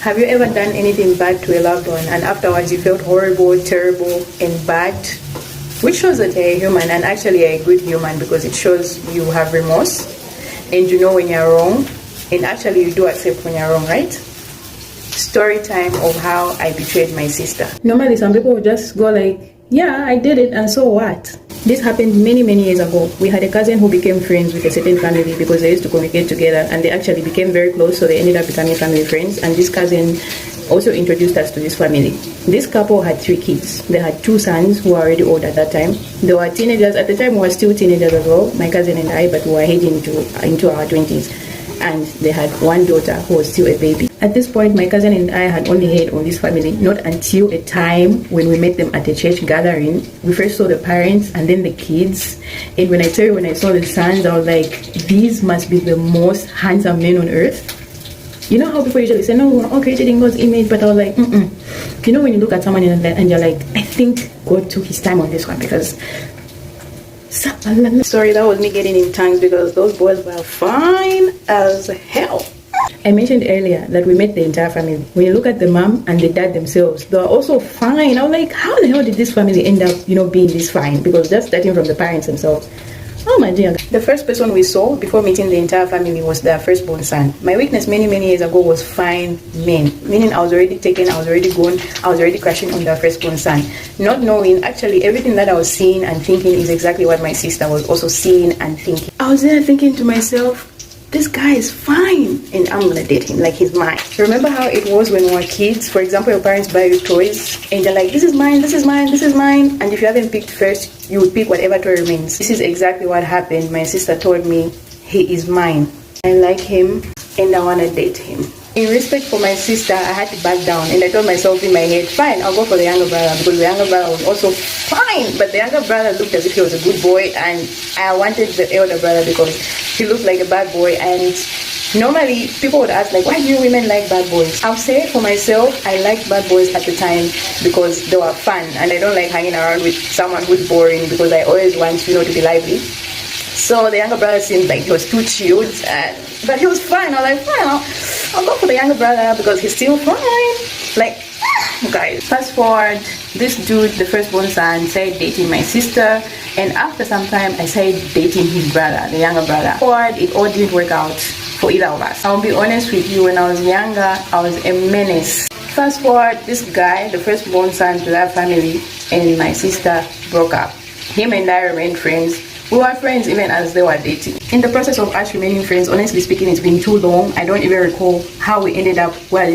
Have you ever done anything bad to a loved one and afterwards you felt horrible, terrible, and bad? Which shows that you're a human, and actually a good human, because it shows you have remorse and you know when you're wrong, and actually you do accept when you're wrong, right? Story time of how I betrayed my sister. Normally some people would just go like, yeah, I did it, and so what? This happened many years ago. We had a cousin who became friends with a certain family because they used to communicate together, and they actually became very close, so they ended up becoming family friends. And this cousin also introduced us to this family. This couple had 3 kids. They had 2 sons who were already old at that time. They were teenagers. At the time, we were still teenagers as well, my cousin and I, but we were heading into our 20s. And they had 1 daughter who was still a baby. At this point, my cousin and I had only heard on this family, not until a time when we met them at a church gathering. We first saw the parents and then the kids. And when I tell you, when I saw the sons, I was like, these must be the most handsome men on earth. You know how people usually say, no, we're all created in God's image, but I was like, You know when you look at someone and you're like, I think God took his time on this one, because... Sorry, that was me getting in tongues, because those boys were fine as hell. I mentioned earlier that we met the entire family. When you look at the mom and the dad themselves, they were also fine. I was like, how the hell did this family end up, being this fine? Because that's starting from the parents themselves. Oh my dear. The first person we saw before meeting the entire family was their firstborn son. My weakness many years ago was fine men. Meaning I was already taken, I was already gone, I was already crashing on their firstborn son. Not knowing actually everything that I was seeing and thinking is exactly what my sister was also seeing and thinking. I was there thinking to myself, this guy is fine and I'm gonna date him like he's mine. Remember how it was when we were kids? For example, your parents buy you toys and they're like, this is mine, this is mine, this is mine. And if you haven't picked first, you would pick whatever toy remains. This is exactly what happened. My sister told me, he is mine. I like him and I wanna date him. In respect for my sister, I had to back down, and I told myself in my head, fine, I'll go for the younger brother, because the younger brother was also fine. But the younger brother looked as if he was a good boy, and I wanted the elder brother because he looked like a bad boy. And normally people would ask, like, why do you women like bad boys? I'll say for myself, I liked bad boys at the time because they were fun, and I don't like hanging around with someone who's boring, because I always want to be lively. So the younger brother seemed like he was too chilled, but he was fine. I was like, fine, I'll go for the younger brother because he's still fine. Like, guys, fast forward, this dude, the firstborn son, started dating my sister, and after some time, I started dating his brother, the younger brother. Forward, it all didn't work out for either of us. I'll be honest with you, when I was younger, I was a menace. Fast forward, this guy, the firstborn son to that family, and my sister broke up. Him and I remained friends. We were friends even as they were dating. In the process of us remaining friends, honestly speaking, it's been too long. I don't even recall how we ended up where